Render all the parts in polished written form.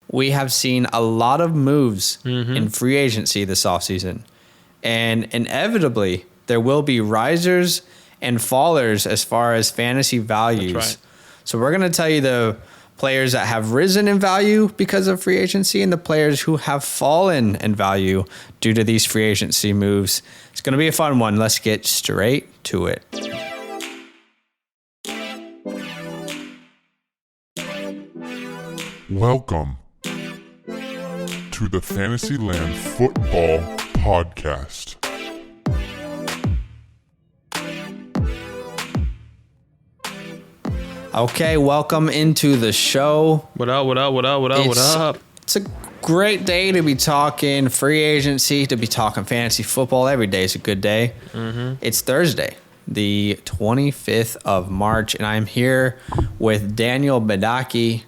we have seen a lot of moves in free agency this offseason. And inevitably, there will be risers and fallers as far as fantasy values. That's right. So we're going to tell you the players that have risen in value because of free agency and the players who have fallen in value due to these free agency moves. It's going to be a fun one. Let's get straight to it. Welcome to the Fantasyland Football Podcast. Okay, welcome into the show. What up? It's a great day to be talking free agency, to be talking fantasy football. Every day is a good day. It's Thursday, the 25th of March, and I'm here with Daniel Badaki.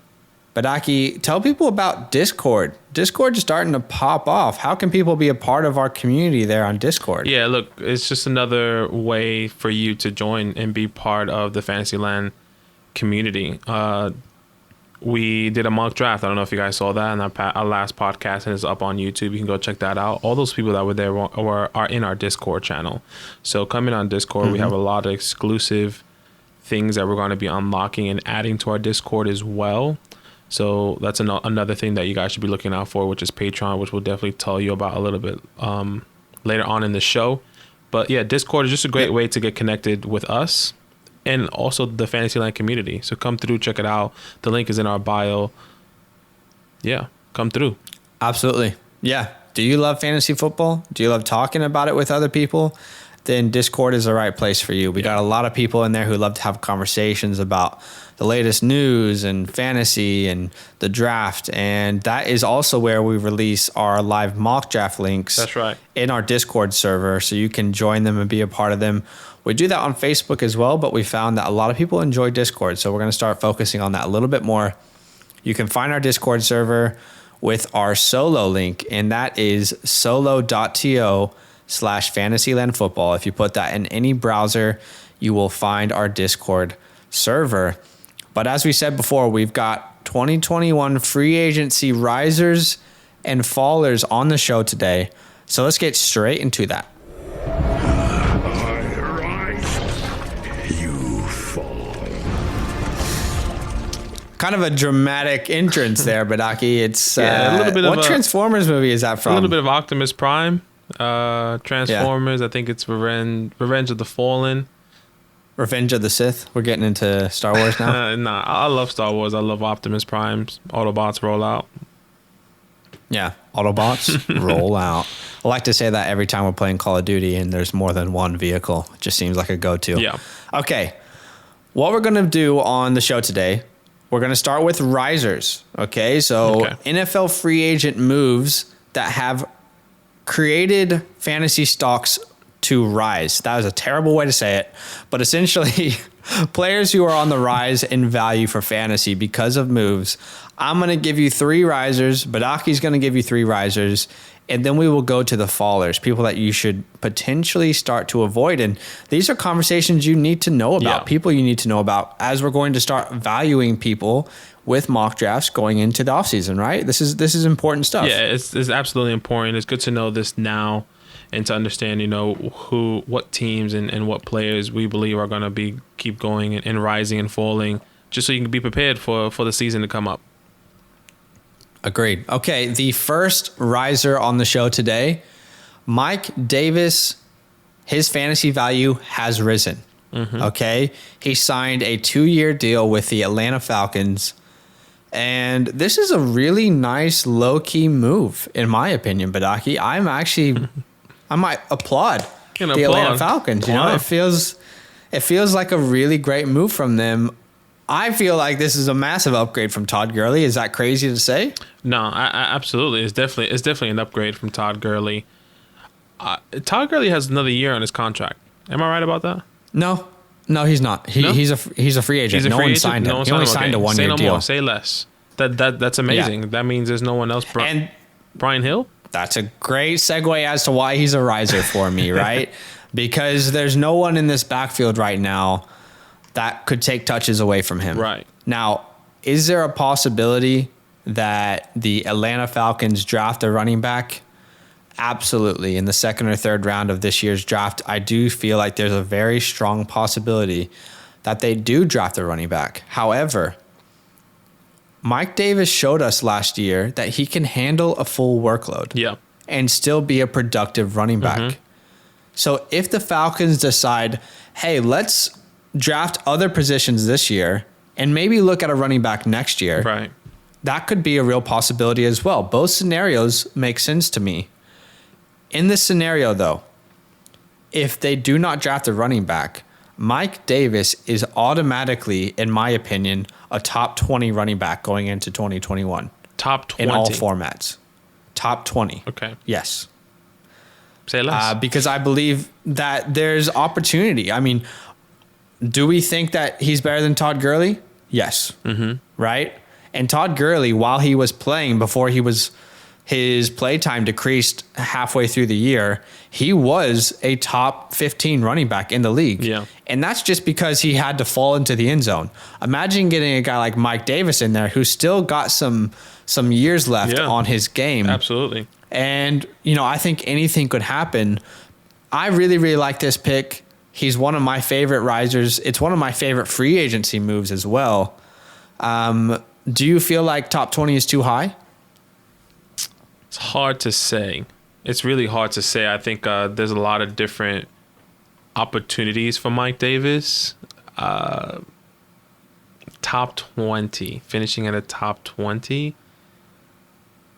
Badaki, tell people about Discord. Discord is starting to pop off. How can people be a part of our community there on Discord? Yeah, look, it's just another way for you to join and be part of the Fantasyland community. We did a mock draft. I don't know if you guys saw that in our last podcast, and it's up on YouTube. You can go check that out. All those people that were there are in our Discord channel. So come in on Discord. We have a lot of exclusive things that we're going to be unlocking and adding to our Discord as well. So that's another thing that you guys should be looking out for, which is Patreon, which we'll definitely tell you about a little bit later on in the show. But yeah, Discord is just a great way to get connected with us and also the Fantasyland community. So come through, check it out. The link is in our bio. Yeah, come through. Absolutely. Yeah. Do you love fantasy football? Do you love talking about it with other people? Then Discord is the right place for you. We got a lot of people in there who love to have conversations about the latest news and fantasy and the draft. And that is also where we release our live mock draft links. That's right. In our Discord server, so you can join them and be a part of them. We do that on Facebook as well, but we found that a lot of people enjoy Discord. So we're going to start focusing on that a little bit more. You can find our Discord server with our solo link, and that is solo.to/fantasylandfootball. If you put that in any browser, you will find our Discord server. But as we said before, we've got 2021 free agency risers and fallers on the show today. So let's get straight into that. I rise, you fall. Kind of a dramatic entrance there, Badaki. It's a little bit what Transformers movie is that from? A little bit of Optimus Prime, Transformers. I think it's Revenge of the Fallen. Revenge of the Sith. We're getting into Star Wars now. Nah, I love Star Wars. I love Optimus Primes. Autobots roll out. Yeah, Autobots roll out. I like to say that every time we're playing Call of Duty and there's more than one vehicle. It just seems like a go-to. Yeah. Okay, what we're going to do on the show today, we're going to start with risers. Okay, so NFL free agent moves that have created fantasy stocks to rise. That was a terrible way to say it, but essentially players who are on the rise in value for fantasy because of moves. I'm going to give you three risers. Badaki's going to give you three risers, and then we will go to the fallers, people that you should potentially start to avoid. And these are conversations you need to know about, people you need to know about as we're going to start valuing people with mock drafts going into the offseason, right? This is important stuff. Yeah, it's absolutely important. It's good to know this now and to understand, what teams and what players we believe are going to keep going and rising and falling, just so you can be prepared for the season to come up. Agreed. Okay, the first riser on the show today, Mike Davis, his fantasy value has risen. Okay, he signed a 2-year deal with the Atlanta Falcons, and this is a really nice low-key move, in my opinion, Badaki. I might applaud Atlanta Falcons. Wow. It feels like a really great move from them. I feel like this is a massive upgrade from Todd Gurley. Is that crazy to say? No, I absolutely. It's definitely an upgrade from Todd Gurley. Todd Gurley has another year on his contract. Am I right about that? No, he's not. He's a free agent. No one signed him. He only signed a 1-year deal. Say less. That's amazing. Yeah. That means there's no one else. Brian Hill? That's a great segue as to why he's a riser for me, right? Because there's no one in this backfield right now that could take touches away from him. Right. Now, is there a possibility that the Atlanta Falcons draft a running back? Absolutely. In the second or third round of this year's draft, I do feel like there's a very strong possibility that they do draft a running back. However, Mike Davis showed us last year that he can handle a full workload and still be a productive running back. So if the Falcons decide, hey, let's draft other positions this year and maybe look at a running back next year, right, that could be a real possibility as well. Both scenarios make sense to me. In this scenario, though, if they do not draft a running back, Mike Davis is automatically, in my opinion, a top 20 running back going into 2021. Top 20? In all formats. Top 20. Okay. Yes. Say less. Because I believe that there's opportunity. I mean, do we think that he's better than Todd Gurley? Yes. Right? And Todd Gurley, while he was playing, before his play time decreased halfway through the year, he was a top 15 running back in the league. Yeah. And that's just because he had to fall into the end zone. Imagine getting a guy like Mike Davis in there who's still got some years left on his game. Absolutely. And, I think anything could happen. I really, really like this pick. He's one of my favorite risers. It's one of my favorite free agency moves as well. Do you feel like top 20 is too high? It's hard to say. It's really hard to say. I think there's a lot of different opportunities for Mike Davis. Top 20, finishing at a top 20.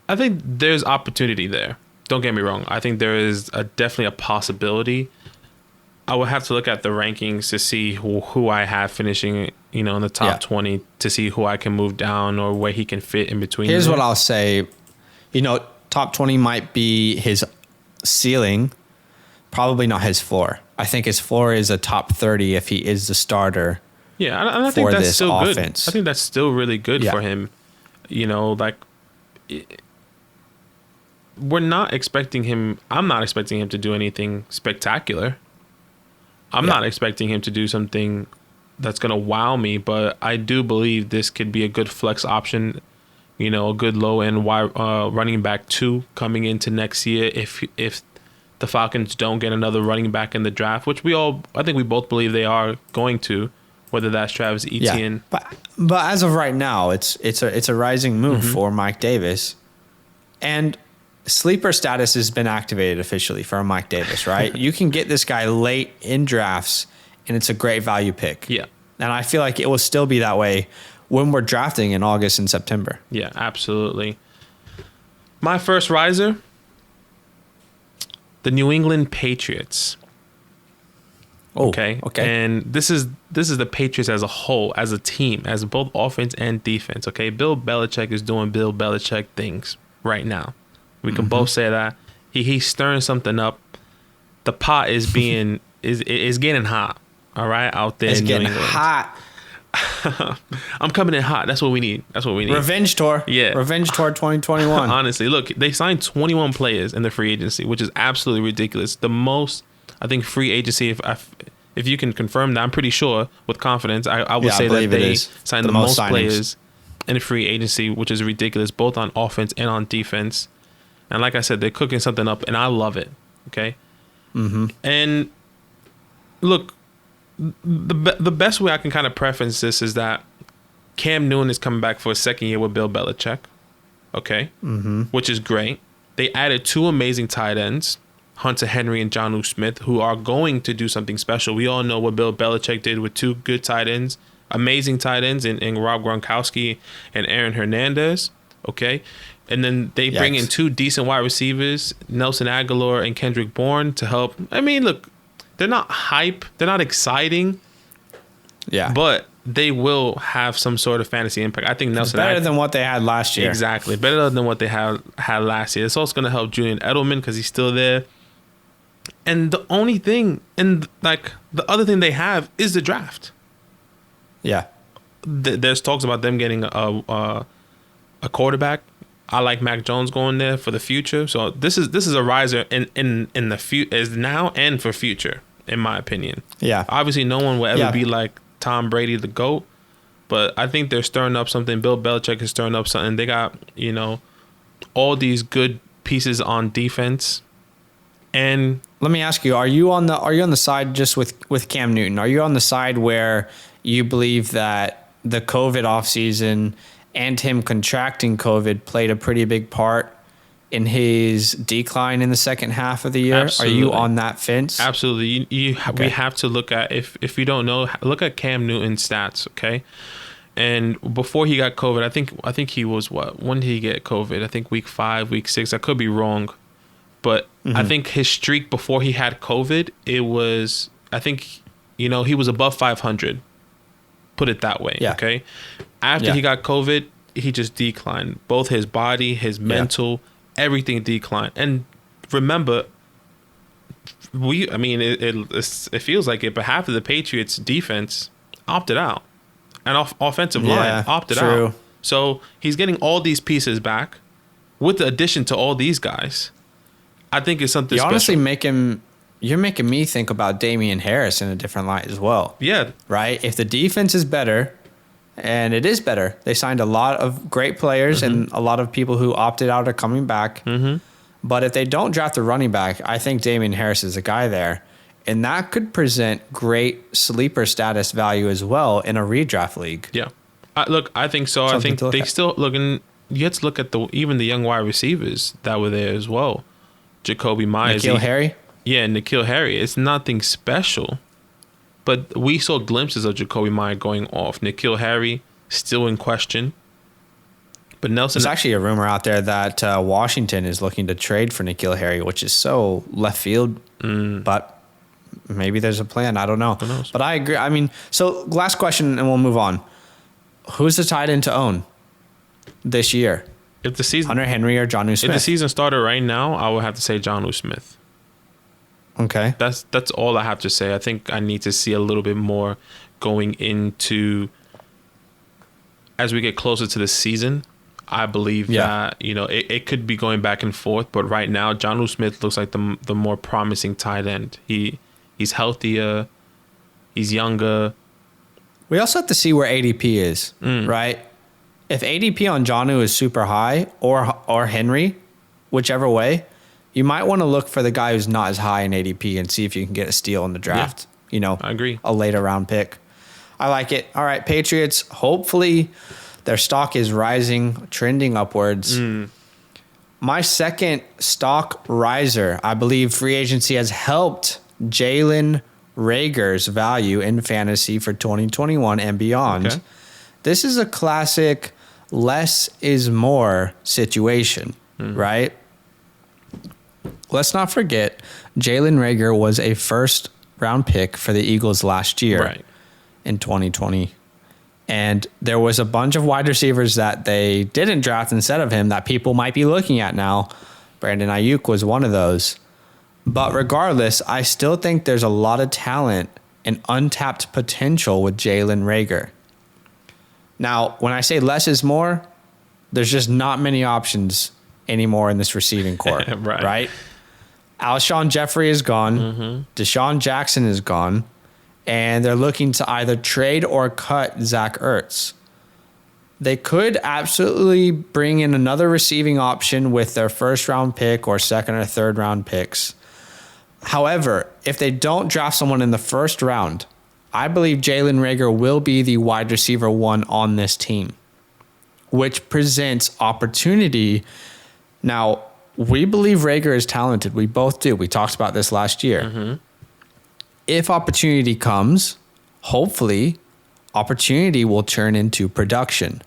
I think there's opportunity there. Don't get me wrong. I think there is definitely a possibility. I would have to look at the rankings to see who I have finishing, in the top 20 to see who I can move down or where he can fit in between. Here's what I'll say. Top 20 might be his ceiling, probably not his floor. I think his floor is a top 30 if he is the starter. Yeah, and I think that's still offense. good. I think that's still really good for him. We're not expecting him. I'm not expecting him to do anything spectacular. I'm not expecting him to do something that's going to wow me, but I do believe this could be a good flex option. A good low-end running back 2 coming into next year if the Falcons don't get another running back in the draft, which I think we both believe they are going to, whether that's Travis Etienne. Yeah, but as of right now, it's a rising move for Mike Davis, and sleeper status has been activated officially for Mike Davis. Right, you can get this guy late in drafts, and it's a great value pick. Yeah, and I feel like it will still be that way when we're drafting in August and September. Yeah, absolutely. My first riser, the New England Patriots. Oh, okay. And this is the Patriots as a whole, as a team, as both offense and defense. Okay, Bill Belichick is doing Bill Belichick things right now. We can both say that he's stirring something up. The pot is being is getting hot. All right, out there. It's in getting New England. hot. I'm coming in hot. That's what we need. Revenge tour. Yeah. Revenge tour 2021. Honestly, look, they signed 21 players in the free agency, which is absolutely ridiculous. The most, I think, free agency, if you can confirm that, I'm pretty sure with confidence, I would say that they signed the most players in the free agency, which is ridiculous, both on offense and on defense. And like I said, they're cooking something up, and I love it. Okay? And look, the best way I can kind of preference this is that Cam Newton is coming back for a second year with Bill Belichick, okay, which is great. They added 2 amazing tight ends, Hunter Henry and Jonnu Smith, who are going to do something special. We all know what Bill Belichick did with 2 good tight ends, amazing tight ends in Rob Gronkowski and Aaron Hernandez, okay? And then they bring in 2 decent wide receivers, Nelson Aguilar and Kendrick Bourne, to help. I mean, look, they're not hype. They're not exciting. Yeah. But they will have some sort of fantasy impact. I think Nelson... It's better than what they had last year. Exactly. Better than what they had last year. It's also going to help Julian Edelman because he's still there. And the only thing... And, like, the other thing they have is the draft. Yeah. There's talks about them getting a quarterback. I like Mac Jones going there for the future. So this is a riser in the future, is now and for future, in my opinion. Yeah. Obviously, no one will ever be like Tom Brady, the GOAT. But I think they're stirring up something. Bill Belichick is stirring up something. They got, all these good pieces on defense. And let me ask you, are you on the side just with Cam Newton? Are you on the side where you believe that the COVID offseason and him contracting COVID played a pretty big part in his decline in the second half of the year? Absolutely. Are you on that fence? Absolutely. We have to look at, if you don't know, look at Cam Newton's stats, okay? And before he got COVID, I think he was when did he get COVID? I think week 5, week 6. I could be wrong. But I think his streak before he had COVID, it was, I think, he was above 500. Put it that way, okay? After he got COVID, he just declined. Both his body, his mental, everything declined. And remember, it feels like it, but half of the Patriots defense opted out. And offensive line opted out. So he's getting all these pieces back with the addition to all these guys. I think it's something special. You're making me think about Damian Harris in a different light as well. Yeah. Right? If the defense is better, and it is better, they signed a lot of great players and a lot of people who opted out are coming back. But if they don't draft a running back, I think Damian Harris is a guy there. And that could present great sleeper status value as well in a redraft league. Yeah. I think so. Something I think they still looking. You have to look at even the young wide receivers that were there as well. Jacoby Myers. N'Keal Harry? Yeah, N'Keal Harry. It's nothing special. But we saw glimpses of Jacoby Myers going off. N'Keal Harry still in question. But Nelson... There's actually a rumor out there that Washington is looking to trade for N'Keal Harry, which is so left field. But maybe there's a plan. I don't know. Who knows? But I agree. I mean, so last question and we'll move on. Who's the tight end to own this year? If the season... Hunter Henry or Jonnu Smith? If the season started right now, I would have to say Jonnu Smith. Okay. That's all I have to say. I think I need to see a little bit more going into... As we get closer to the season, I believe that, it could be going back and forth. But right now, Jonnu Smith looks like the more promising tight end. He's healthier. He's younger. We also have to see where ADP is, right? If ADP on Jonnu is super high or Henry, whichever way, you might want to look for the guy who's not as high in ADP and see if you can get a steal in the draft. I agree. A later round pick. I like it. All right, Patriots, hopefully their stock is rising, trending upwards. My second stock riser, I believe free agency has helped Jalen Reagor's value in fantasy for 2021 and beyond. Okay. This is a classic less is more situation, right? Let's not forget, Jalen Reagor was a first round pick for the Eagles last year in 2020. And there was a bunch of wide receivers that they didn't draft instead of him that people might be looking at now. Brandon Ayuk was one of those. But regardless, I still think there's a lot of talent and untapped potential with Jalen Reagor. Now, when I say less is more, there's just not many options anymore in this receiving corps, right? Alshon Jeffrey is gone. Deshaun Jackson is gone. And they're looking to either trade or cut Zach Ertz. They could absolutely bring in another receiving option with their first round pick or second or third round picks. However, if they don't draft someone in the first round, I believe Jalen Reagor will be the wide receiver 1 on this team, which presents opportunity. Now, we believe Reagor is talented. We both do. We talked about this last year. If opportunity comes, hopefully, opportunity will turn into production.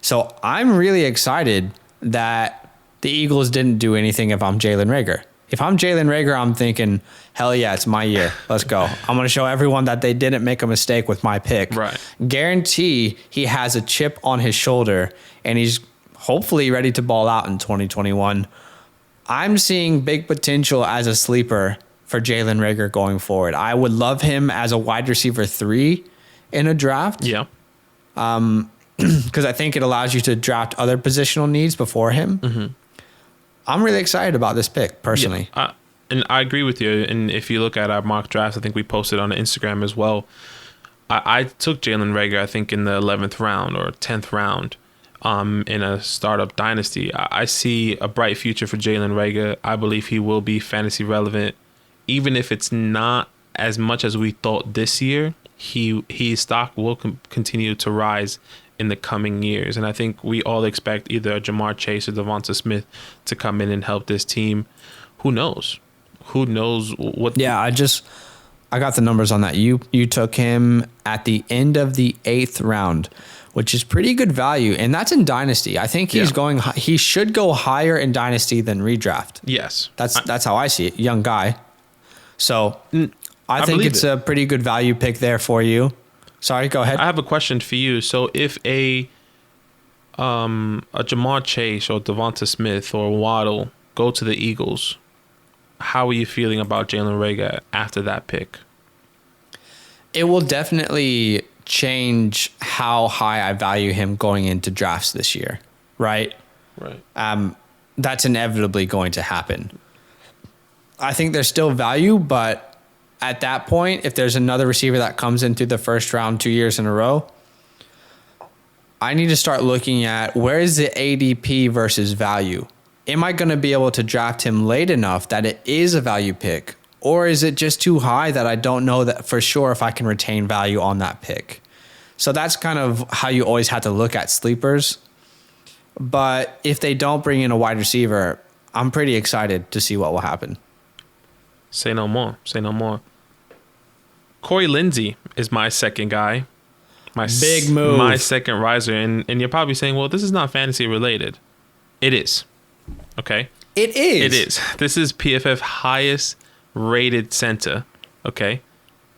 So I'm really excited that the Eagles didn't do anything if I'm Jalen Reagor. If I'm Jalen Reagor, I'm thinking, hell yeah, it's my year. Let's go. I'm going to show everyone that they didn't make a mistake with my pick. Right. Guarantee he has a chip on his shoulder, and he's hopefully ready to ball out in 2021. I'm seeing big potential as a sleeper for Jalen Reagor going forward. I would love him as a wide receiver 3 in a draft. Yeah. Because I think it allows you to draft other positional needs before him. I'm really excited about this pick, personally. Yeah, and I agree with you. And if you look at our mock drafts, I think we posted on Instagram as well. I took Jalen Reagor, I think, in the 11th round or 10th round in a startup dynasty. I see a bright future for Jalen Reagor. I believe he will be fantasy relevant. Even if it's not as much as we thought this year, his stock will continue to rise in the coming years. And I think we all expect either a Jamar Chase or Devonta Smith to come in and help this team. Who knows? Who knows what? Yeah, I got the numbers on that. You took him at the end of the 8th round, which is pretty good value, and that's in Dynasty. I think he should go higher in Dynasty than redraft. Yes. That's how I see it. Young guy. So I think it's a pretty good value pick there for you. Sorry, go ahead. I have a question for you. So if a Jamar Chase or Devonta Smith or Waddle go to the Eagles, how are you feeling about Jalen Reagor after that pick? It will definitely change how high I value him going into drafts this year, right? Right. That's inevitably going to happen. I think there's still value, but at that point, if there's another receiver that comes in through the first round 2 years in a row, I need to start looking at where is the ADP versus value. Am I going to be able to draft him late enough that it is a value pick? Or is it just too high that I don't know that for sure if I can retain value on that pick? So that's kind of how you always have to look at sleepers. But if they don't bring in a wide receiver, I'm pretty excited to see what will happen. Say no more. Say no more. Corey Lindsey is my second guy. Big move. My second riser. And you're probably saying, well, this is not fantasy related. It is. Okay? It is. It is. This is PFF highest rated center. Okay?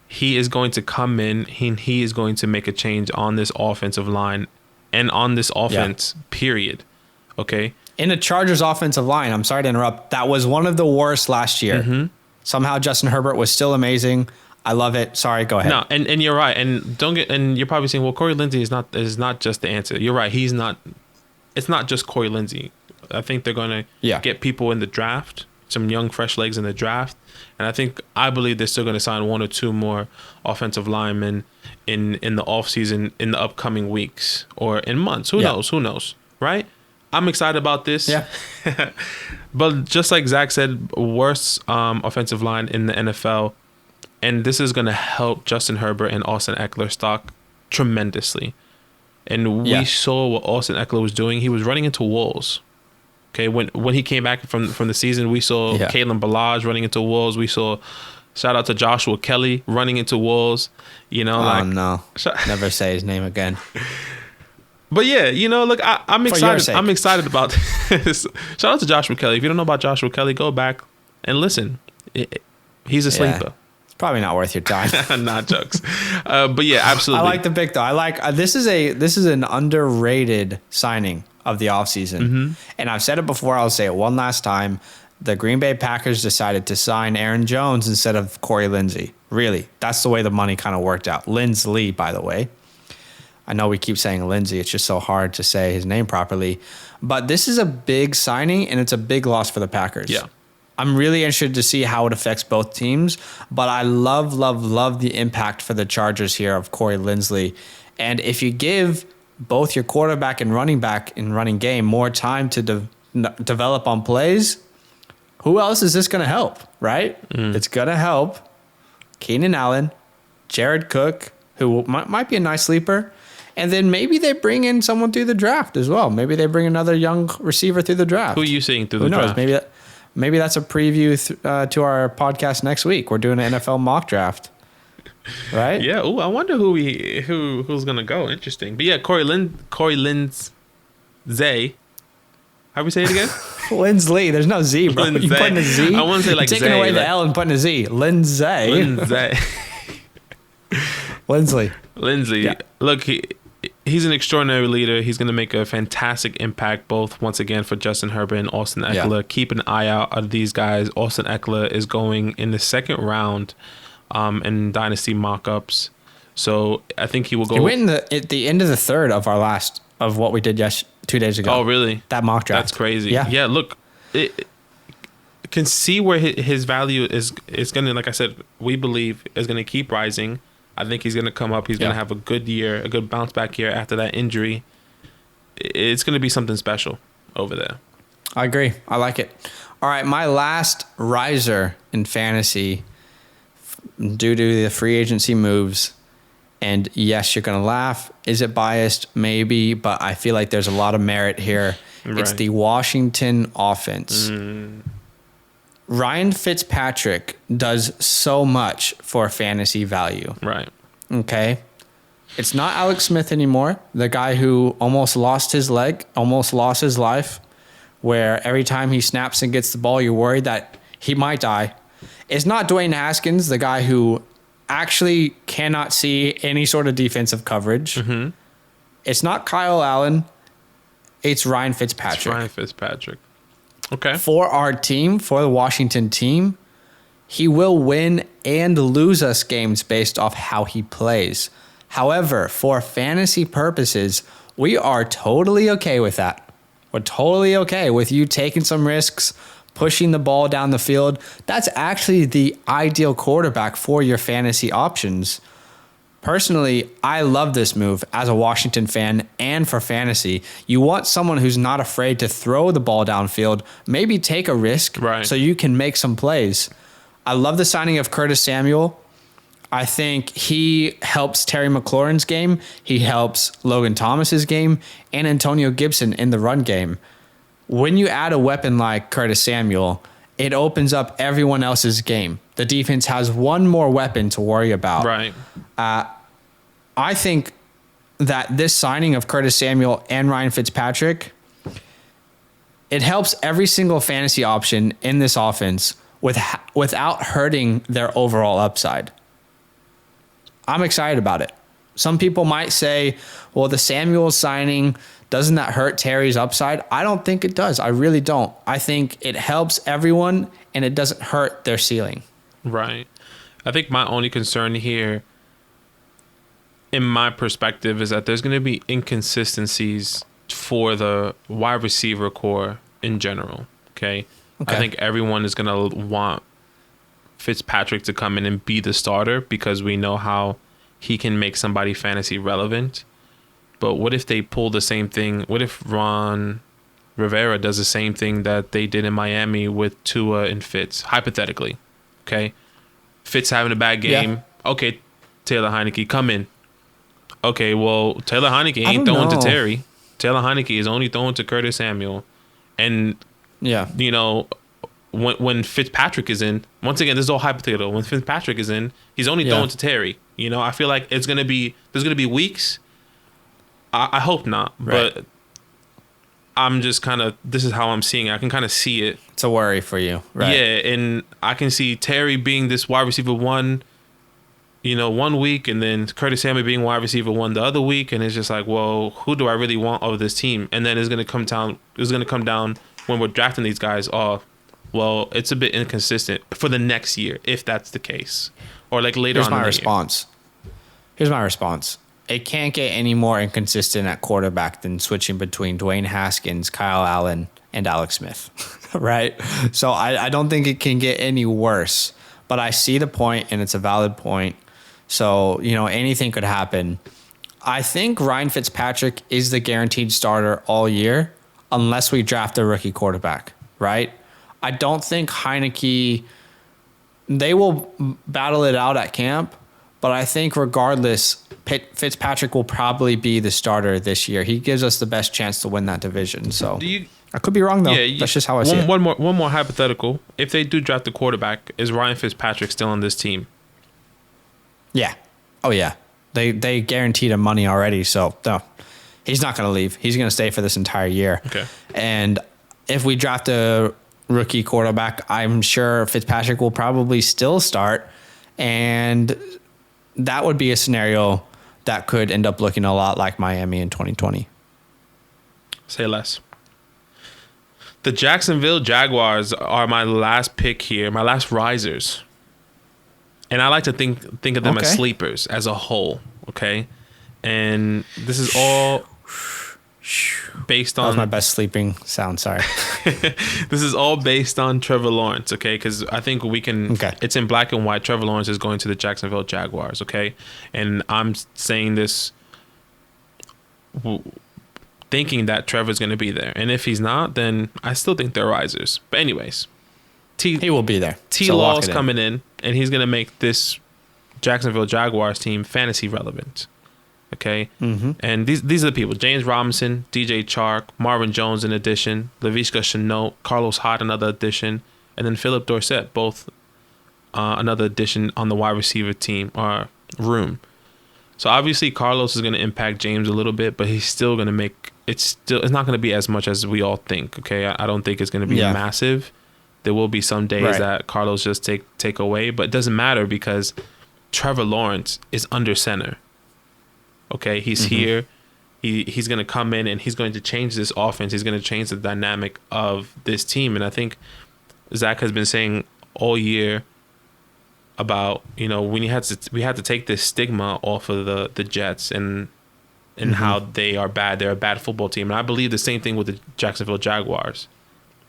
He is going to come in and he is going to make a change on this offensive line and on this offense, period. Okay? In the Chargers offensive line, I'm sorry to interrupt, that was one of the worst last year. Mm-hmm. Somehow Justin Herbert was still amazing. I love it. Sorry, go ahead. No, and you're right. And you're probably saying, well, Corey Lindsey is not just the answer. You're right. It's not just Corey Lindsey. I think they're going to get people in the draft, some young, fresh legs in the draft. And I believe they're still going to sign one or two more offensive linemen in the offseason, in the upcoming weeks or in months. Who knows? Right? I'm excited about this. Yeah. But just like Zach said, worst offensive line in the NFL. And this is going to help Justin Herbert and Austin Eckler stock tremendously. And we saw what Austin Eckler was doing. He was running into walls. Okay, when he came back from the season, we saw Kalen Ballage running into walls. We saw, shout out to Joshua Kelly running into walls. No, never say his name again. But yeah, look, I'm excited. I'm excited about this. Shout out to Joshua Kelly. If you don't know about Joshua Kelly, go back and listen. He's a sleeper. It's probably not worth your time. Not jokes. But yeah, absolutely. I like the pick though. I like this is an underrated signing of the offseason. Mm-hmm. And I've said it before, I'll say it one last time. The Green Bay Packers decided to sign Aaron Jones instead of Corey Lindsey. Really, that's the way the money kind of worked out. Lindsley, by the way. I know we keep saying Lindsey. It's just so hard to say his name properly. But this is a big signing, and it's a big loss for the Packers. Yeah. I'm really interested to see how it affects both teams. But I love the impact for the Chargers here of Corey Lindsey. And if you give both your quarterback and running back in running game more time to develop on plays, who else is this going to help, right? It's going to help Keenan Allen, Jared Cook, who might be a nice sleeper, and then maybe they bring in someone through the draft as well. Maybe they bring another young receiver through the draft. Who are you seeing through the draft? Who knows? Maybe that's a preview to our podcast next week. We're doing an NFL mock draft. Right? Yeah. Oh, I wonder who's gonna go. Interesting. But yeah, Corey Lindsey. How do we say it again? Lindsey. There's no Z, bro. Lindsey. You putting a Z? I want to say like taking away the L and putting a Z. Lindsey. Lindsey. Yeah. Look, he's an extraordinary leader. He's gonna make a fantastic impact, both once again for Justin Herbert and Austin Eckler. Yeah. Keep an eye out of these guys. Austin Eckler is going in the second round. In dynasty mock-ups, so I think he will go. He went at the end of the third of what we did 2 days ago. Oh, really? That mock draft. That's crazy. Yeah. Look, it can see where his value is going to. Like I said, we believe is going to keep rising. I think he's going to come up. He's going to have a good year, a good bounce back year after that injury. It's going to be something special over there. I agree. I like it. All right, my last riser in fantasy due to the free agency moves. And yes, you're going to laugh. Is it biased? Maybe, but I feel like there's a lot of merit here. Right. It's the Washington offense. Ryan Fitzpatrick does so much for fantasy value. Right. Okay. It's not Alex Smith anymore, the guy who almost lost his leg, almost lost his life, where every time he snaps and gets the ball, you're worried that he might die. It's not Dwayne Haskins, the guy who actually cannot see any sort of defensive coverage. Mm-hmm. It's not Kyle Allen. It's Ryan Fitzpatrick. It's Ryan Fitzpatrick. Okay. For our team, for the Washington team, he will win and lose us games based off how he plays. However, for fantasy purposes, we are totally okay with that. We're totally okay with you taking some risks, pushing the ball down the field. That's actually the ideal quarterback for your fantasy options. Personally, I love this move as a Washington fan and for fantasy. You want someone who's not afraid to throw the ball downfield, maybe take a risk so you can make some plays. I love the signing of Curtis Samuel. I think he helps Terry McLaurin's game. He helps Logan Thomas's game and Antonio Gibson in the run game. When you add a weapon like Curtis Samuel, it opens up everyone else's game. The defense has one more weapon to worry about. Right. I think that this signing of Curtis Samuel and Ryan Fitzpatrick, it helps every single fantasy option in this offense without hurting their overall upside. I'm excited about it. Some people might say, well, the Samuel signing, doesn't that hurt Terry's upside? I don't think it does. I really don't. I think it helps everyone and it doesn't hurt their ceiling. Right. I think my only concern here, in my perspective, is that there's going to be inconsistencies for the wide receiver core in general. Okay. I think everyone is going to want Fitzpatrick to come in and be the starter because we know how he can make somebody fantasy relevant. But what if they pull the same thing? What if Ron Rivera does the same thing that they did in Miami with Tua and Fitz, hypothetically? Okay. Fitz having a bad game. Yeah. Okay, Taylor Heineke, come in. Okay, well, Taylor Heineke ain't throwing to Terry. Taylor Heineke is only throwing to Curtis Samuel. And, you know, when Fitzpatrick is in, once again, this is all hypothetical. When Fitzpatrick is in, he's only throwing to Terry. You know, I feel like there's going to be weeks. I hope not, but I'm just kind of, this is how I'm seeing it. I can kind of see it. It's a worry for you, right? Yeah, and I can see Terry being this wide receiver one, you know, 1 week, and then Curtis Samuel being wide receiver one the other week, and it's just like, well, who do I really want of this team? And then it's going to come down when we're drafting these guys. Oh, well, it's a bit inconsistent for the next year, if that's the case, or like later on in the year. Here's my response. It can't get any more inconsistent at quarterback than switching between Dwayne Haskins, Kyle Allen, and Alex Smith, right? So I don't think it can get any worse, but I see the point, and it's a valid point. So, you know, anything could happen. I think Ryan Fitzpatrick is the guaranteed starter all year unless we draft a rookie quarterback, right? I don't think Heineke, they will battle it out at camp, but I think regardless, Fitzpatrick will probably be the starter this year. He gives us the best chance to win that division. So I could be wrong though. Yeah, that's just how I see it. One more hypothetical. If they do draft the quarterback, is Ryan Fitzpatrick still on this team? Yeah. Oh yeah. They guaranteed him money already, so no. He's not going to leave. He's going to stay for this entire year. Okay. And if we draft a rookie quarterback, I'm sure Fitzpatrick will probably still start, and that would be a scenario that could end up looking a lot like Miami in 2020. Say less. The Jacksonville Jaguars are my last pick here, my last risers. And I like to think of them as sleepers as a whole, okay? And this is all based on... That was my best sleeping sound, sorry. This is all based on Trevor Lawrence, okay? Because I think we can... Okay. It's in black and white. Trevor Lawrence is going to the Jacksonville Jaguars, okay? And I'm saying this thinking that Trevor's going to be there. And if he's not, then I still think they're risers. But anyways... He will be there. T-Law's coming in, and he's going to make this Jacksonville Jaguars team fantasy relevant. Okay? Mm-hmm. And these are the people. James Robinson, DJ Chark, Marvin Jones in addition, Laviska Shenault, Carlos Hyde, another addition, and then Philip Dorsett, both another addition on the wide receiver team or room. So obviously Carlos is going to impact James a little bit, but he's still going to make... It's not going to be as much as we all think, okay? I don't think it's going to be massive. There will be some days that Carlos just take away, but it doesn't matter because Trevor Lawrence is under center. Okay, he's here. He's going to come in and he's going to change this offense. He's going to change the dynamic of this team. And I think Zach has been saying all year about, we had to take this stigma off of the Jets and how they are bad. They're a bad football team. And I believe the same thing with the Jacksonville Jaguars.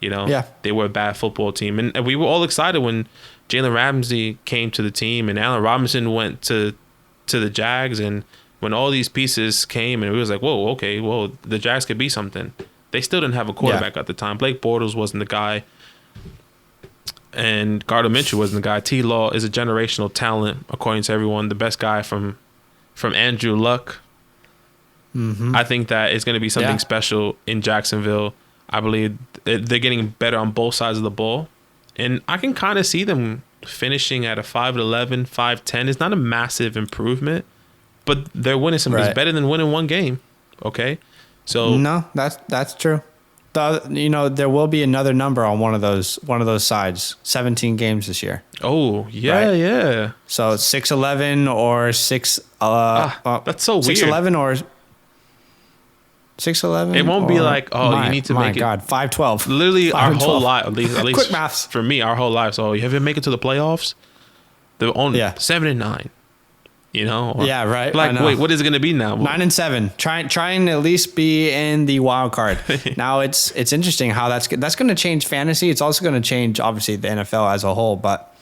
They were a bad football team. And we were all excited when Jalen Ramsey came to the team and Allen Robinson went to the Jags. And when all these pieces came and we was like, whoa, okay, well, the Jags could be something. They still didn't have a quarterback at the time. Blake Bortles wasn't the guy. And Gardner Minshew wasn't the guy. T-Law is a generational talent, according to everyone. The best guy from Andrew Luck. Mm-hmm. I think that it's going to be something special in Jacksonville. I believe they're getting better on both sides of the ball. And I can kind of see them finishing at a 5-11, 5-10. It's not a massive improvement, but they're winning some. It's better than winning one game. Okay? So no, that's true. There will be another number on one of those sides. 17 games this year. Oh, yeah, yeah. So 6-11 or 6 that's so weird. 6-11 or 6-11. It won't be like, you need to make it. My God, 5-12. Literally our whole life, at least quick maths for me, our whole life. So you have to make it to the playoffs. They're only 7-9. Right. Like, wait, what is it going to be now? 9-7. Trying to at least be in the wild card. Now it's interesting how that's going to change fantasy. It's also going to change obviously the NFL as a whole, but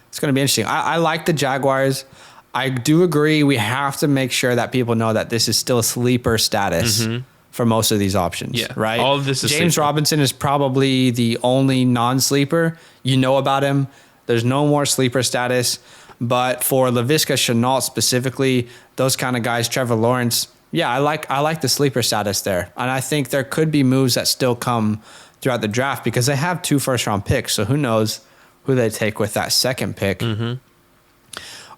it's going to be interesting. I like the Jaguars. I do agree. We have to make sure that people know that this is still sleeper status. Mm-hmm. For most of these options, right? All of this is James sleeper. Robinson is probably the only non-sleeper. You know about him. There's no more sleeper status. But for Laviska Shenault specifically, those kind of guys, Trevor Lawrence, I like the sleeper status there. And I think there could be moves that still come throughout the draft because they have 2 first-round picks. So who knows who they take with that second pick. Mm-hmm.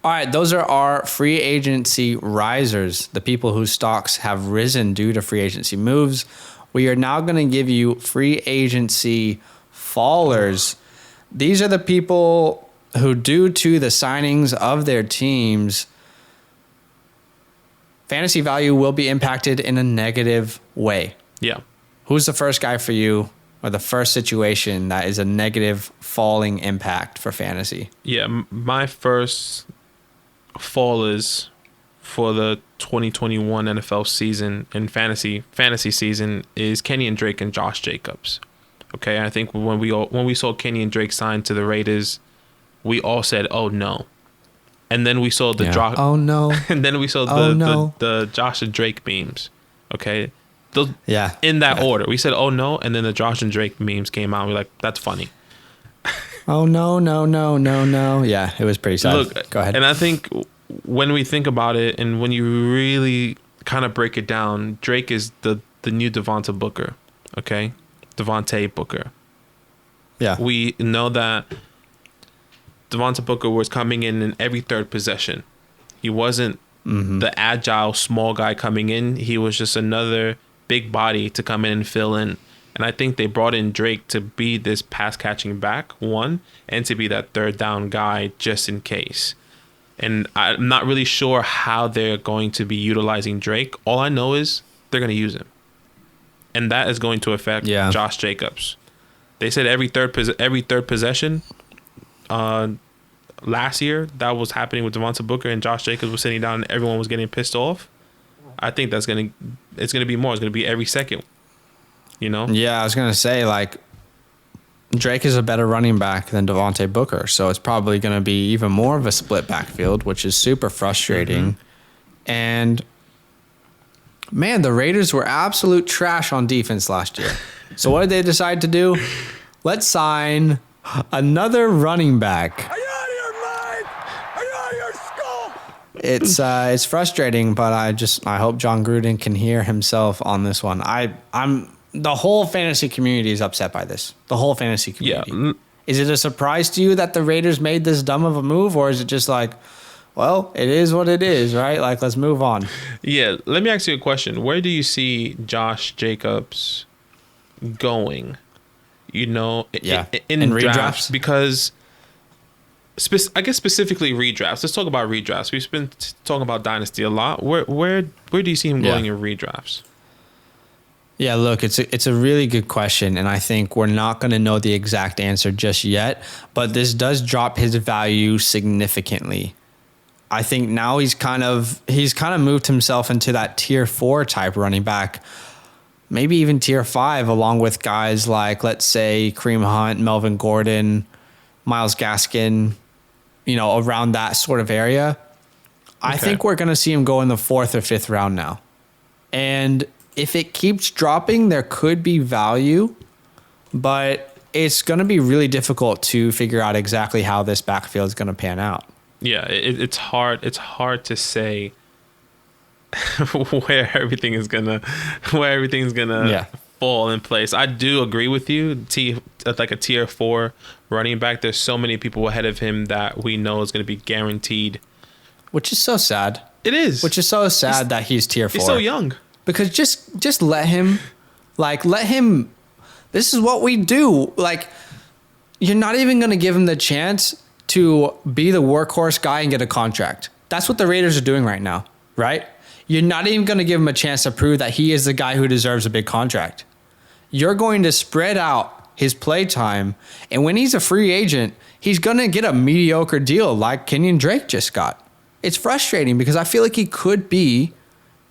All right, those are our free agency risers, the people whose stocks have risen due to free agency moves. We are now going to give you free agency fallers. These are the people who, due to the signings of their teams, fantasy value will be impacted in a negative way. Yeah. Who's the first guy for you or the first situation that is a negative falling impact for fantasy? Yeah, my first fall is for the 2021 NFL season and fantasy season is Kenyon Drake and Josh Jacobs. Okay, I think when we saw Kenyon Drake signed to the Raiders, we all said, "Oh no," and then we saw the "Oh no," and then we saw the Josh and Drake memes. Okay, those in that order. We said, "Oh no," and then the Josh and Drake memes came out. We're like, "That's funny." Oh, no. Yeah, it was pretty sad. Look, go ahead. And I think when we think about it and when you really kind of break it down, Drake is the new Devonta Booker, okay? Devontae Booker. Yeah. We know that Devonta Booker was coming in every third possession. He wasn't the agile small guy coming in. He was just another big body to come in and fill in. And I think they brought in Drake to be this pass-catching back, one, and to be that third down guy just in case. And I'm not really sure how they're going to be utilizing Drake. All I know is they're going to use him. And that is going to affect Josh Jacobs. They said every third possession last year, that was happening with Devonta Booker and Josh Jacobs was sitting down and everyone was getting pissed off. I think it's going to be more. It's going to be every second. you know? Yeah, I was going to say, like, Drake is a better running back than Devontae Booker, so it's probably going to be even more of a split backfield, which is super frustrating. And, man, the Raiders were absolute trash on defense last year. So what did they decide to do? Let's sign another running back. Are you out of your mind? Are you out of your skull? It's frustrating, but I hope John Gruden can hear himself on this one. I'm the whole fantasy community is upset by this. The whole fantasy community. Yeah. Is it a surprise to you that the Raiders made this dumb of a move, or is it just like, well, it is what it is, right? Like, let's move on. Yeah, let me ask you a question. Where do you see Josh Jacobs going? You know, in redrafts? Because I guess specifically redrafts. Let's talk about redrafts. We've been talking about Dynasty a lot. Where do you see him going in redrafts? Yeah, look, it's a really good question, and I think we're not going to know the exact answer just yet, but this does drop his value significantly. I think now he's kind of moved himself into that tier 4 type running back, maybe even tier 5, along with guys like, let's say, Kareem Hunt, Melvin Gordon, Myles Gaskin, around that sort of area. Okay. I think we're going to see him go in the 4th or 5th round now. And if it keeps dropping, there could be value, but it's going to be really difficult to figure out exactly how this backfield is going to pan out. Yeah, it's hard. It's hard to say where everything's gonna fall in place. I do agree with you. Like a tier 4 running back. There's so many people ahead of him that we know is going to be guaranteed. Which is so sad. It is. Which is so sad that he's tier 4. He's so young. Because just let him, this is what we do. Like, you're not even going to give him the chance to be the workhorse guy and get a contract. That's what the Raiders are doing right now, right? You're not even going to give him a chance to prove that he is the guy who deserves a big contract. You're going to spread out his play time, and when he's a free agent, he's going to get a mediocre deal like Kenyon Drake just got. It's frustrating because I feel like he could be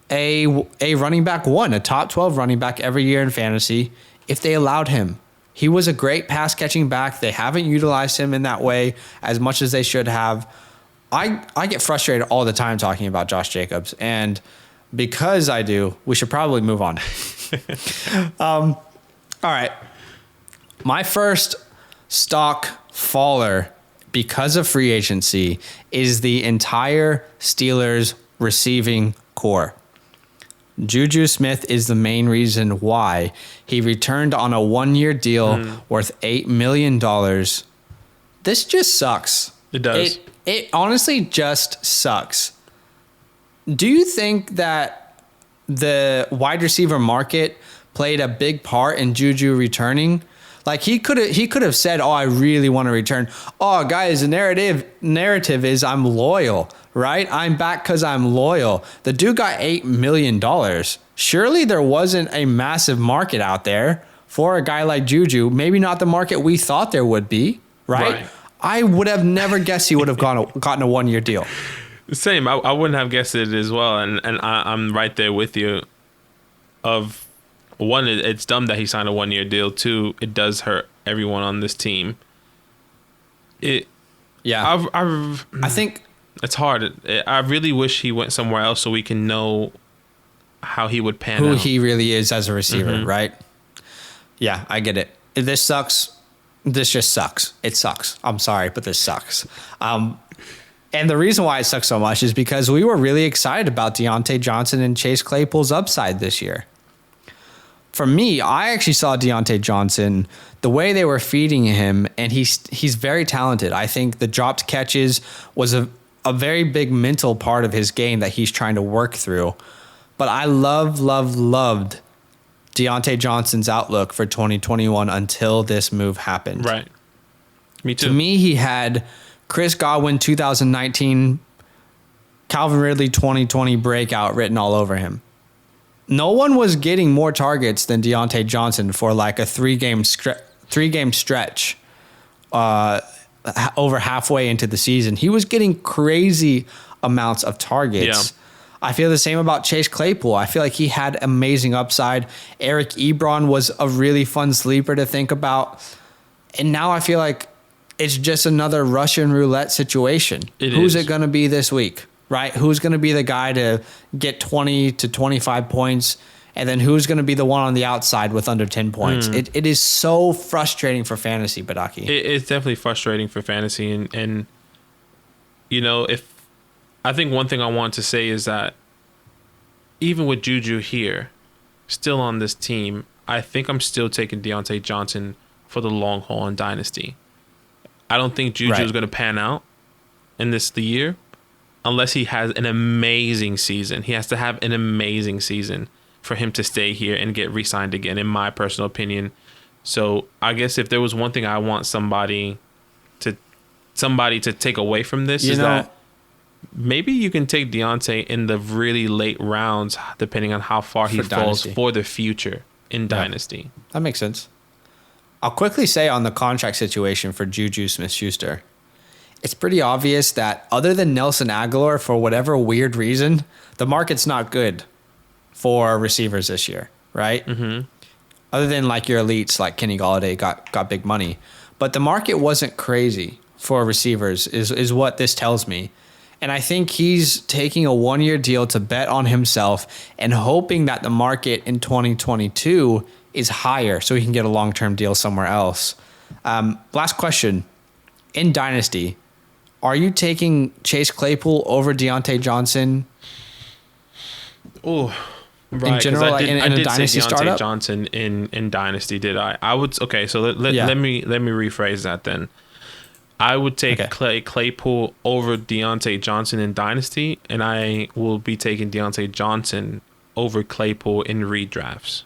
a running back 1, a top 12 running back every year in fantasy if they allowed him. He was a great pass catching back. They haven't utilized him in that way as much as they should have. I get frustrated all the time talking about Josh Jacobs, and because I do, we should probably move on. All right. My first stock faller because of free agency is the entire Steelers receiving core. Juju Smith is the main reason why. He returned on a 1-year deal worth $8 million. This just sucks. It does. It honestly just sucks. Do you think that the wide receiver market played a big part in Juju returning? Like, he could have said, "Oh, I really want to return." Oh, guys, the narrative is I'm loyal, right? I'm back because I'm loyal. The dude got $8 million. Surely there wasn't a massive market out there for a guy like Juju. Maybe not the market we thought there would be, right? I would have never guessed he would have gotten a 1-year deal. Same. I wouldn't have guessed it as well, and I'm right there with you. Of one, it's dumb that he signed a 1-year deal. 2, it does hurt everyone on this team. I think it's hard. I really wish he went somewhere else so we can know how he would pan out. Who he really is as a receiver, right? Yeah, I get it. This sucks. This just sucks. It sucks. I'm sorry, but this sucks. And the reason why it sucks so much is because we were really excited about Deontay Johnson and Chase Claypool's upside this year. For me, I actually saw Deontay Johnson, the way they were feeding him, and he's very talented. I think the dropped catches was a very big mental part of his game that he's trying to work through. But I loved Deontay Johnson's outlook for 2021 until this move happened. Right. Me too. To me, he had Chris Godwin 2019, Calvin Ridley 2020 breakout written all over him. No one was getting more targets than Deontay Johnson for like a 3-game stretch over halfway into the season. He was getting crazy amounts of targets. I feel the same about Chase Claypool. I feel like he had amazing upside. Eric Ebron was a really fun sleeper to think about. And now I feel like it's just another Russian roulette situation. Who's it going to be this week, right? Who's going to be the guy to get 20 to 25 points? And then who's going to be the one on the outside with under 10 points? It is so frustrating for fantasy, Badaki. It's definitely frustrating for fantasy. And you know, I think one thing I want to say is that even with Juju here, still on this team, I think I'm still taking Deontay Johnson for the long haul in Dynasty. I don't think Juju is going to pan out in the year unless he has an amazing season. He has to have an amazing season for him to stay here and get re-signed again, in my personal opinion. So I guess if there was one thing I want somebody to take away from this is that maybe you can take Deontay in the really late rounds, depending on how far he falls for the future in Dynasty. That makes sense. I'll quickly say on the contract situation for Juju Smith-Schuster, it's pretty obvious that other than Nelson Aguilar, for whatever weird reason, the market's not good for receivers this year, right? Mm-hmm. Other than like your elites, like Kenny Golladay got big money. But the market wasn't crazy for receivers is what this tells me. And I think he's taking a 1-year deal to bet on himself and hoping that the market in 2022 is higher so he can get a long-term deal somewhere else. Last question. In Dynasty, are you taking Chase Claypool over Deontay Johnson? Oh, right. In general, I in a Dynasty say Deontay startup? Johnson in Dynasty, did I? I would. Okay, so let me rephrase that then. I would take Claypool over Deontay Johnson in Dynasty, and I will be taking Deontay Johnson over Claypool in redrafts.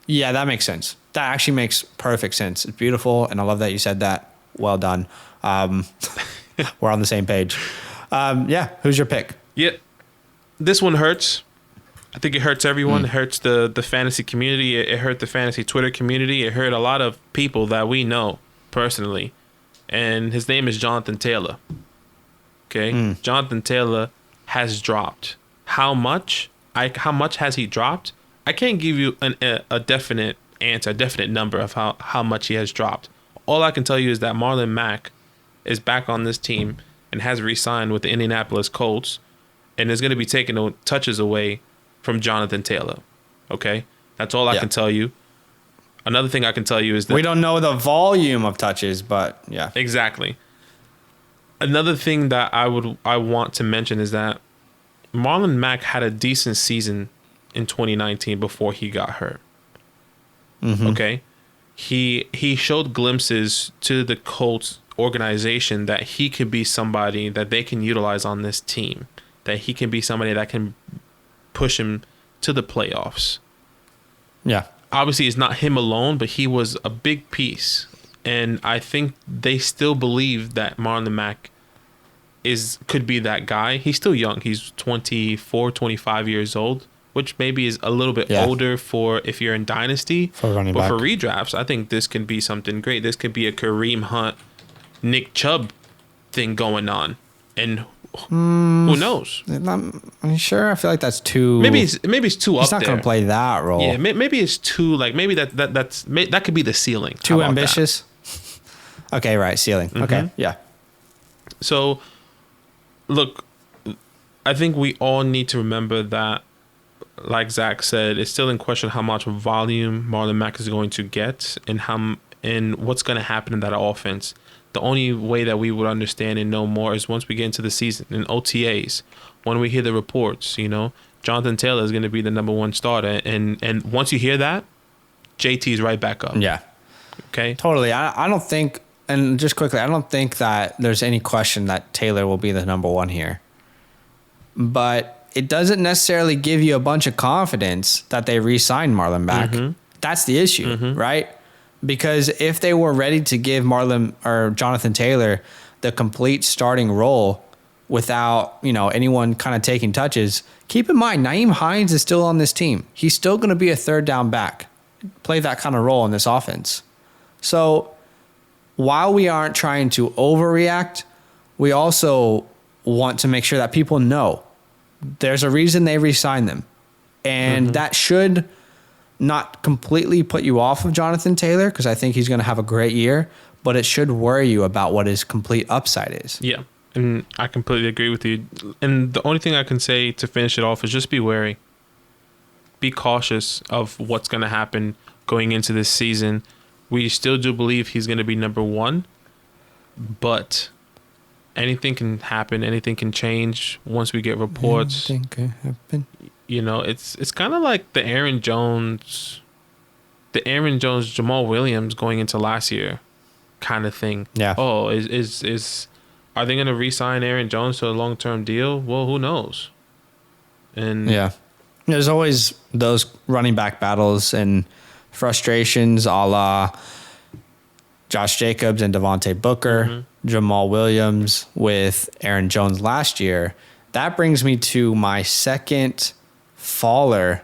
Yeah, that makes sense. That actually makes perfect sense. It's beautiful, and I love that you said that. Well done. We're on the same page. Who's your pick? Yeah, this one hurts. I think it hurts everyone. It hurts the fantasy community. It hurt the fantasy Twitter community. It hurt a lot of people that we know personally. And his name is Jonathan Taylor. Okay? Jonathan Taylor has dropped. How much? How much has he dropped? I can't give you a definite answer, a definite number of how much he has dropped. All I can tell you is that Marlon Mack is back on this team and has re-signed with the Indianapolis Colts and is going to be taking touches away from Jonathan Taylor. Okay? That's all I can tell you. Another thing I can tell you is that we don't know the volume of touches, but yeah. Exactly. Another thing that I want to mention is that Marlon Mack had a decent season in 2019 before he got hurt. Mm-hmm. Okay? He showed glimpses to the Colts organization that he could be somebody that they can utilize on this team, that he can be somebody that can push him to the playoffs. Yeah. Obviously, it's not him alone, but he was a big piece. And I think they still believe that Marlon Mack could be that guy. He's still young. He's 24, 25 years old, which maybe is a little bit older for if you're in Dynasty. For running back. But for redrafts, I think this can be something great. This could be a Kareem Hunt, Nick Chubb thing going on. And who knows? I'm sure. I feel like that's too. Maybe it's too up He's not there. going to play that role. Yeah, maybe it's too maybe that could be the ceiling. Too ambitious. Okay, right, ceiling. Mm-hmm. Okay, yeah. So, look, I think we all need to remember that, like Zach said, it's still in question how much volume Marlon Mack is going to get and what's going to happen in that offense. The only way that we would understand and know more is once we get into the season in OTAs, when we hear the reports, Jonathan Taylor is going to be the number one starter. And once you hear that, JT's right back up. Yeah. Okay. Totally. I don't think, and just quickly, I don't think that there's any question that Taylor will be the number one here. But it doesn't necessarily give you a bunch of confidence that they re-signed Marlon back. Mm-hmm. That's the issue, right? Because if they were ready to give Marlon or Jonathan Taylor the complete starting role without, anyone kind of taking touches, keep in mind, Nyheim Hines is still on this team. He's still going to be a third down back, play that kind of role in this offense. So while we aren't trying to overreact, we also want to make sure that people know there's a reason they re-signed them. And that should not completely put you off of Jonathan Taylor, because I think he's going to have a great year, but it should worry you about what his complete upside is. Yeah, and I completely agree with you. And the only thing I can say to finish it off is just be wary. Be cautious of what's going to happen going into this season. We still do believe he's going to be number one, but anything can happen. Anything can change once we get reports. Anything can happen. You know, it's kind of like the Aaron Jones, Jamal Williams going into last year kind of thing. Yeah. Oh, are they going to re-sign Aaron Jones to a long-term deal? Well, who knows? And yeah, there's always those running back battles and frustrations, a la Josh Jacobs and Devontae Booker, Jamal Williams with Aaron Jones last year. That brings me to my second faller.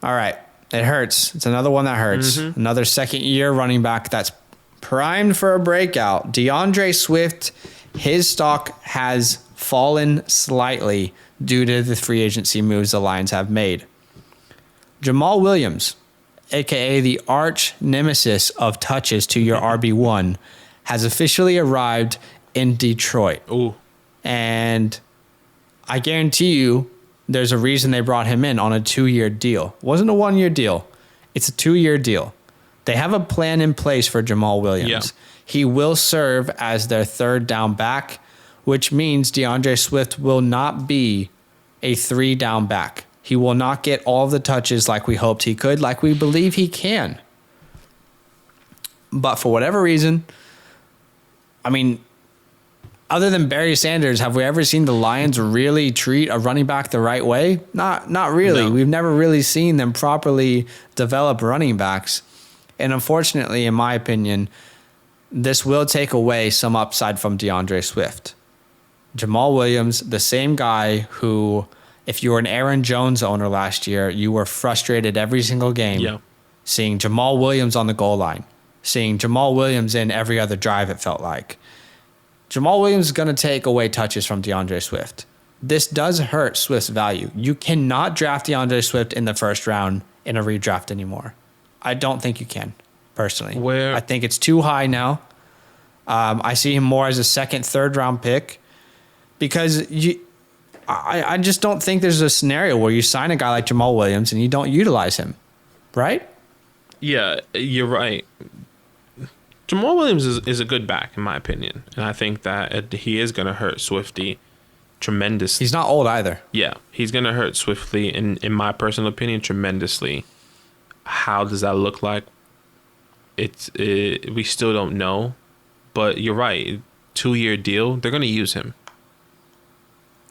All right. It hurts. It's another one that hurts. Another second-year running back that's primed for a breakout. DeAndre Swift, his stock has fallen slightly due to the free agency moves the Lions have made. Jamal Williams, a.k.a. the arch nemesis of touches to your RB1, has officially arrived in Detroit. Ooh. And I guarantee you there's a reason they brought him in on a 2-year deal. It wasn't a 1-year deal. It's a 2-year deal. They have a plan in place for Jamal Williams. Yeah. He will serve as their third down back, which means DeAndre Swift will not be a 3-down back. He will not get all of the touches like we hoped he could, like we believe he can. But for whatever reason, I mean, other than Barry Sanders, have we ever seen the Lions really treat a running back the right way? Not really. No. We've never really seen them properly develop running backs. And unfortunately, in my opinion, this will take away some upside from DeAndre Swift. Jamal Williams, the same guy who, if you were an Aaron Jones owner last year, you were frustrated every single game seeing Jamal Williams on the goal line, seeing Jamal Williams in every other drive, it felt like. Jamal Williams is going to take away touches from DeAndre Swift. This does hurt Swift's value. You cannot draft DeAndre Swift in the first round in a redraft anymore. I don't think you can, personally. I think it's too high now. I see him more as a second, third round pick because I just don't think there's a scenario where you sign a guy like Jamal Williams and you don't utilize him, right? Yeah, you're right. Jamal Williams is a good back, in my opinion. And I think that he is going to hurt Swifty tremendously. He's not old either. Yeah, he's going to hurt Swiftly, in my personal opinion, tremendously. How does that look like? We still don't know. But you're right. 2-year deal, they're going to use him.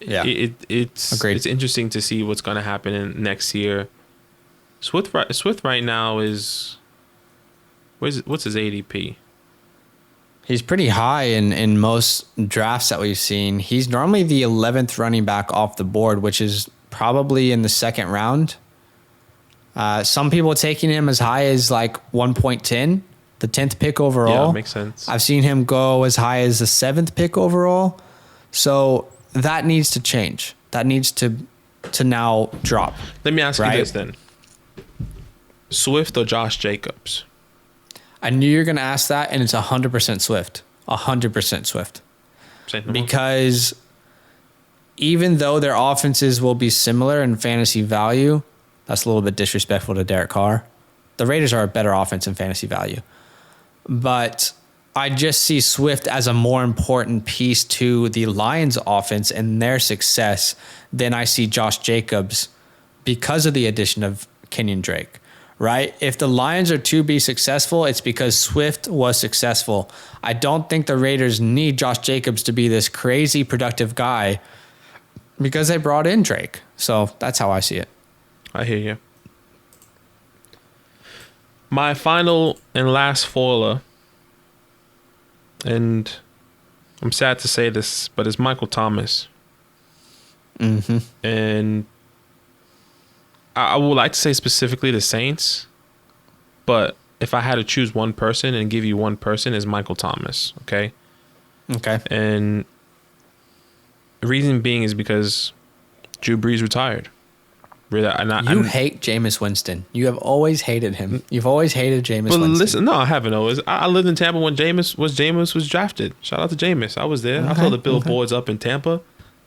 Yeah, it's agreed. It's interesting to see what's going to happen in next year. Swift right now is... What's his ADP? He's pretty high in most drafts that we've seen. He's normally the 11th running back off the board, which is probably in the second round. Some people taking him as high as like 1.10, the 10th pick overall. Yeah, makes sense. I've seen him go as high as the 7th pick overall. So that needs to change. That needs to now drop. Let me ask you this then. Swift or Josh Jacobs? I knew you were going to ask that, and it's 100% Swift. 100% Swift. Because even though their offenses will be similar in fantasy value, that's a little bit disrespectful to Derek Carr. The Raiders are a better offense in fantasy value. But I just see Swift as a more important piece to the Lions offense and their success than I see Josh Jacobs because of the addition of Kenyon Drake. Right? If the Lions are to be successful, it's because Swift was successful. I don't think the Raiders need Josh Jacobs to be this crazy productive guy because they brought in Drake. So that's how I see it. I hear you. My final and last faller, and I'm sad to say this, but it's Michael Thomas. And I would like to say specifically the Saints, but if I had to choose one person and give you one person, is Michael Thomas. Okay. Okay. And Reason being is because Drew Brees retired. You hate Jameis Winston. You have always hated him. You've always hated Jameis Winston. Listen, no, I haven't always. I lived in Tampa when Jameis was drafted. Shout out to Jameis. I was there. Okay, I saw the billboards up in Tampa,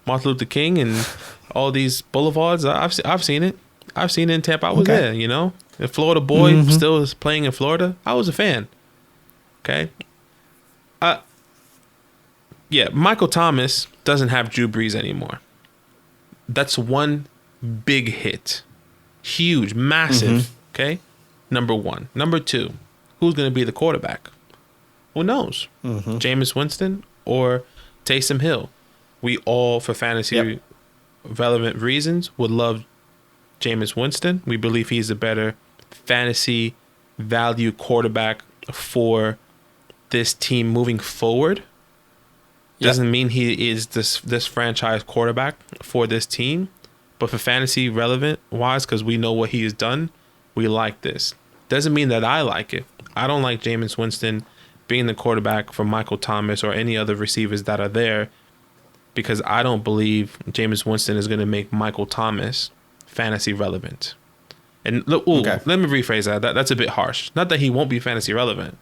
Martin Luther King, and all these boulevards. I've seen it. I've seen it in Tampa. I was there. You know, a Florida boy still is playing in Florida. I was a fan. Okay. Yeah, Michael Thomas doesn't have Drew Brees anymore. That's one big hit. Huge, massive. Okay? Number one. Number two, who's going to be the quarterback? Who knows? Jameis Winston or Taysom Hill? We all, for fantasy relevant reasons, would love Jameis Winston. We believe he's a better fantasy value quarterback for this team moving forward. Doesn't mean he is this franchise quarterback for this team, but for fantasy relevant wise, because we know what he has done, we like this. Doesn't mean that I like it. I don't like Jameis Winston being the quarterback for Michael Thomas or any other receivers that are there, because I don't believe Jameis Winston is going to make Michael Thomas fantasy relevant. And let me rephrase that. That's a bit harsh. Not that he won't be fantasy relevant.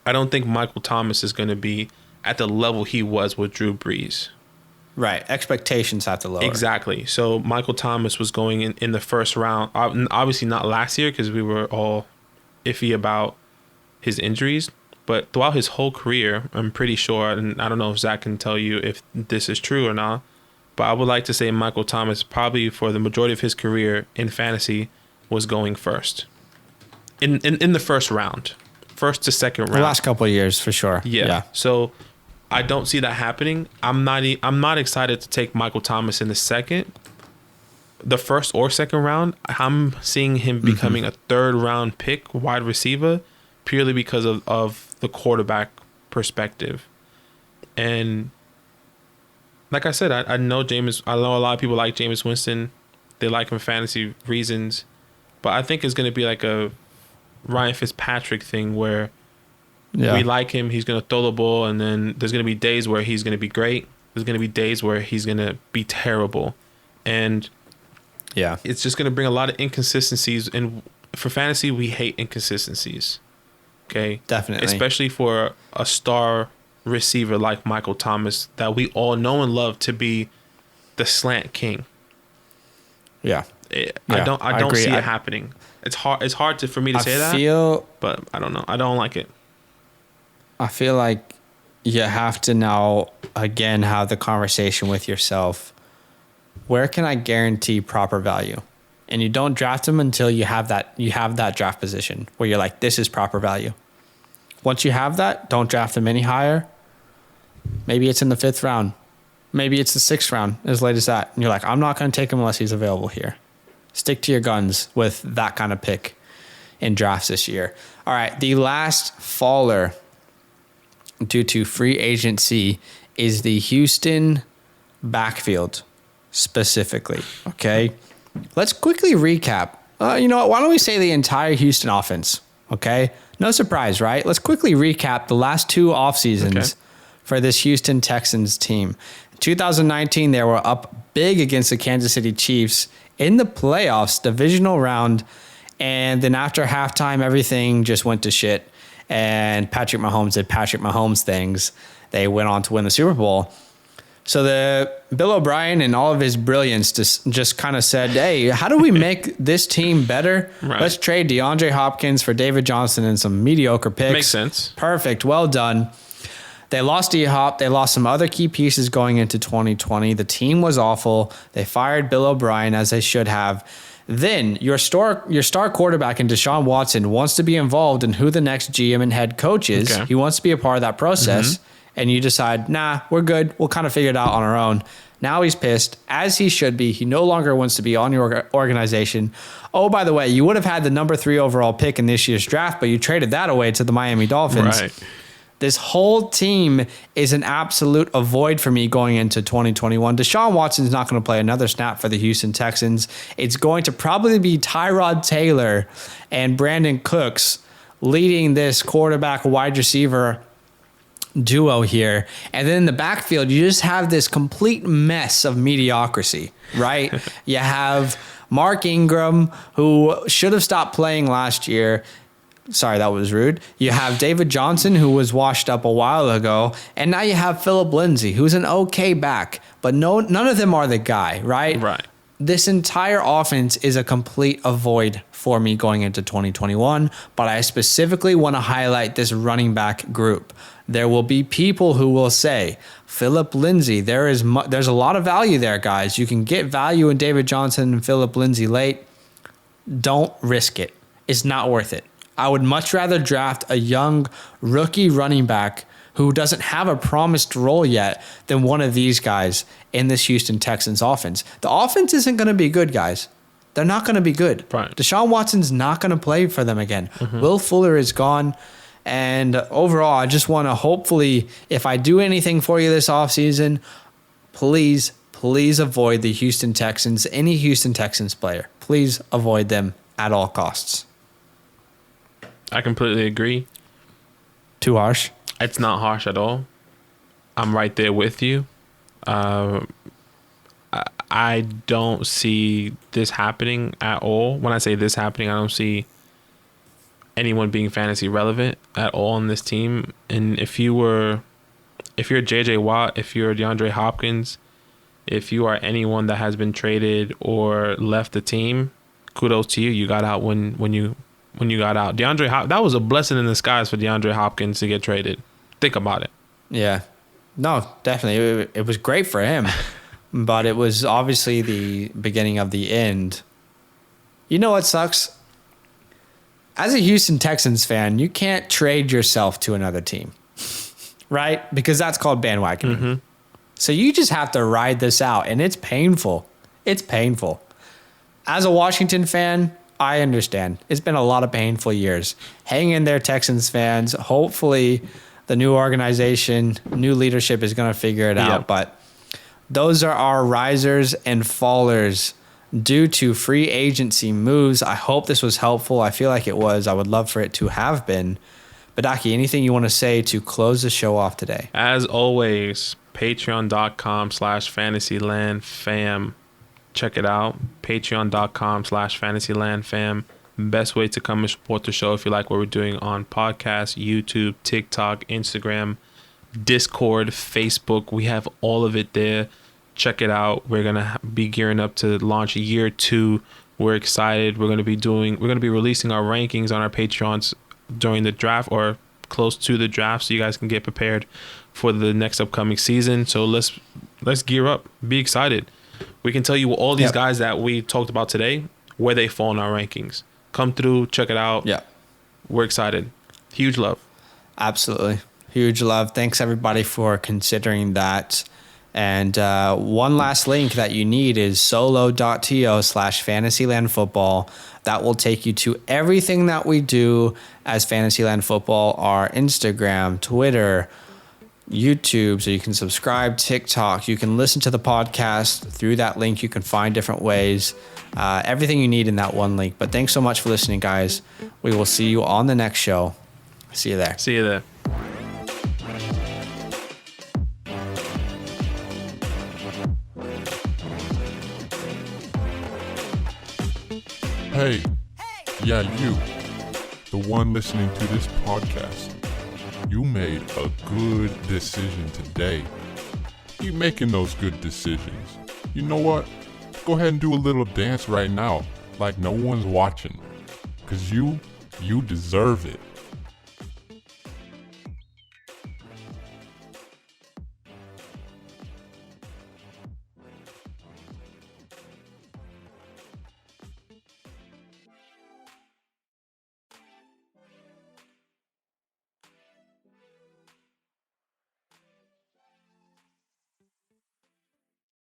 I don't think Michael Thomas is going to be at the level he was with Drew Brees. Right. Expectations have to lower. Exactly. So Michael Thomas was going in the first round. Obviously not last year because we were all iffy about his injuries. But throughout his whole career, I'm pretty sure, and I don't know if Zach can tell you if this is true or not, but I would like to say Michael Thomas probably for the majority of his career in fantasy was going first. In the first round. First to second round. The last couple of years, for sure. Yeah. So I don't see that happening. I'm not excited to take Michael Thomas in the first or second round. I'm seeing him becoming a third round pick, wide receiver, purely because of the quarterback perspective. And like I said, I know a lot of people like Jameis Winston. They like him for fantasy reasons. But I think it's going to be like a Ryan Fitzpatrick thing where we like him, he's going to throw the ball, and then there's going to be days where he's going to be great. There's going to be days where he's going to be terrible. And it's just going to bring a lot of inconsistencies. And for fantasy, we hate inconsistencies. Okay? Definitely. Especially for a star receiver like Michael Thomas that we all know and love to be the slant king. Yeah. I don't see it happening. It's hard for me to say that, but I don't know. I don't like it. I feel like you have to now, again, have the conversation with yourself. Where can I guarantee proper value? And you don't draft them until you have that draft position where you're like, this is proper value. Once you have that, don't draft them any higher. Maybe it's in the 5th round. Maybe it's the 6th round, as late as that. And you're like, I'm not going to take him unless he's available here. Stick to your guns with that kind of pick in drafts this year. All right, the last faller due to free agency is the Houston backfield specifically, okay? Let's quickly recap. You know what? Why don't we say the entire Houston offense, okay? No surprise, right? Let's quickly recap the last 2 off seasons for this Houston Texans team. In 2019, they were up big against the Kansas City Chiefs in the playoffs, divisional round, and then after halftime, everything just went to shit, and Patrick Mahomes did Patrick Mahomes things. They went on to win the Super Bowl. So the Bill O'Brien and all of his brilliance just kind of said, hey, how do we make this team better? Right. Let's trade DeAndre Hopkins for David Johnson and some mediocre picks. Makes sense. Perfect. Well done. They lost D-Hop. They lost some other key pieces going into 2020. The team was awful. They fired Bill O'Brien, as they should have. Then your star quarterback in Deshaun Watson wants to be involved in who the next GM and head coach is. Okay. He wants to be a part of that process. And you decide, nah, we're good. We'll kind of figure it out on our own. Now he's pissed, as he should be. He no longer wants to be on your organization. Oh, by the way, you would have had the number 3 overall pick in this year's draft, but you traded that away to the Miami Dolphins. Right. This whole team is an absolute avoid for me going into 2021. Deshaun Watson's not going to play another snap for the Houston Texans. It's going to probably be Tyrod Taylor and Brandon Cooks leading this quarterback wide receiver duo here. And then in the backfield, you just have this complete mess of mediocrity, right? You have Mark Ingram, who should have stopped playing last year. Sorry, that was rude. You have David Johnson, who was washed up a while ago. And now you have Philip Lindsay, who's an okay back. But none of them are the guy, right? Right. This entire offense is a complete avoid for me going into 2021, but I specifically want to highlight this running back group. There will be people who will say, Philip Lindsay, there's a lot of value there, guys. You can get value in David Johnson and Philip Lindsay late. Don't risk it. It's not worth it. I would much rather draft a young rookie running back who doesn't have a promised role yet than one of these guys in this Houston Texans offense. The offense isn't going to be good, guys. They're not going to be good. Right. Deshaun Watson's not going to play for them again. Will Fuller is gone. And overall, I just want to hopefully, if I do anything for you this offseason, please avoid the Houston Texans, any Houston Texans player. Please avoid them at all costs. I completely agree. Too harsh? It's not harsh at all. I'm right there with you. I don't see this happening at all. When I say this happening, I don't see anyone being fantasy relevant at all on this team. And if you're JJ Watt, if you're DeAndre Hopkins, if you are anyone that has been traded or left the team, kudos to you. You got out when you got out. That was a blessing in disguise for DeAndre Hopkins to get traded. Think about it. Yeah. No, definitely. It was great for him, but it was obviously the beginning of the end. You know what sucks? As a Houston Texans fan, you can't trade yourself to another team, right? Because that's called bandwagoning. Mm-hmm. So you just have to ride this out, and it's painful. It's painful. As a Washington fan, I understand. It's been a lot of painful years. Hang in there, Texans fans. Hopefully the new organization, new leadership is going to figure it out. But those are our risers and fallers due to free agency moves. I hope this was helpful. I feel like it was. I would love for it to have been. But Aki, anything you want to say to close the show off today? As always, patreon.com/fantasylandfam. Check it out. Patreon.com/fantasylandfam. Best way to come and support the show if you like what we're doing on podcasts, YouTube, TikTok, Instagram, Discord, Facebook. We have all of it there. Check it out. We're going to be gearing up to launch year 2. We're excited. We're going to be releasing our rankings on our Patreons during the draft or close to the draft so you guys can get prepared for the next upcoming season. So let's gear up. Be excited. We can tell you all these guys that we talked about today, where they fall in our rankings. Come through, check it out. Yeah. We're excited. Huge love. Absolutely. Huge love. Thanks, everybody, for considering that. And one last link that you need is solo.to/fantasylandfootball. That will take you to everything that we do as Fantasyland Football, our Instagram, Twitter, YouTube, so you can subscribe, TikTok. You can listen to the podcast through that link. You can find different ways. Everything you need in that one link. But thanks so much for listening, guys. We will see you on the next show. See you there. See you there. Hey, yeah, you, the one listening to this podcast. You made a good decision today. Keep making those good decisions. You know what? Go ahead and do a little dance right now, like no one's watching. 'Cause you deserve it.